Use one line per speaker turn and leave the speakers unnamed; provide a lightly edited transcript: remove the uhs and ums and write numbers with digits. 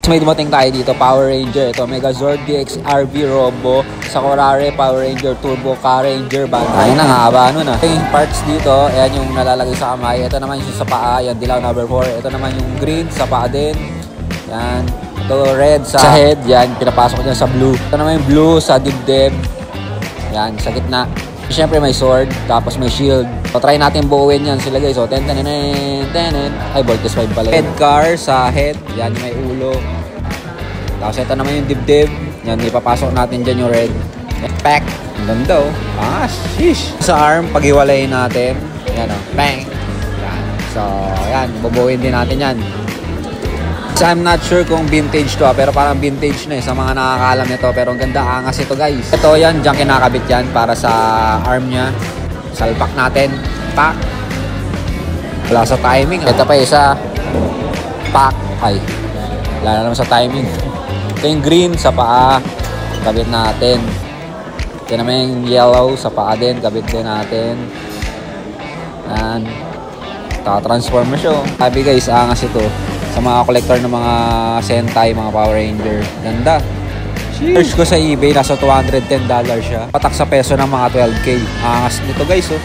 May dumating tayo dito, Power Ranger. Ito, Megazord DX RV Robo, Sakurare Power Ranger Turbo Car Ranger Bandai. Ayun na nga, haba nun ah. Yung parts dito, ayan yung nalalagay sa kamay. Ito naman yung sa paa, yan dilaw number 4. Ito naman yung green sa paa din. Yan. Ito red sa head, yan pinapasok niya sa blue. Ito naman yung blue sa dibdib. Yan, sa gitna. Siyempre may sword, tapos may shield. So try natin buuin yan sila guys. So 10. Ay, Voltes 5 pala. Head car sa head, yan yung may ulo. Tapos ito naman yung dibdib. Yan, ipapasok natin dyan yung red. Pack. Ang ganda oh. Ah, sheesh. Sa arm, paghiwalayin natin. Yan oh. Bang. Yan. So, yan. Bubuuin din natin yan. So, I'm not sure kung vintage to pero parang vintage na eh sa mga nakakaalam nito. Pero ang ganda, angas ito guys. Ito yan, dyan kinakabit yan para sa arm niya. Salpak natin. Pack. Wala sa timing. Ito pa isa. Pack. Ay. Wala na naman sa timing. Ito yung green sa paa. Kabit natin. Ito naman yung yellow sa paa din. Kabit din natin. Yan. Transform na siya. Sabi guys, angas ito. Sa mga collector ng mga Sentai, mga Power Ranger. Ganda. Search ko sa eBay, nasa $210 siya. Patak sa peso ng mga 12K. Angas nito guys oh.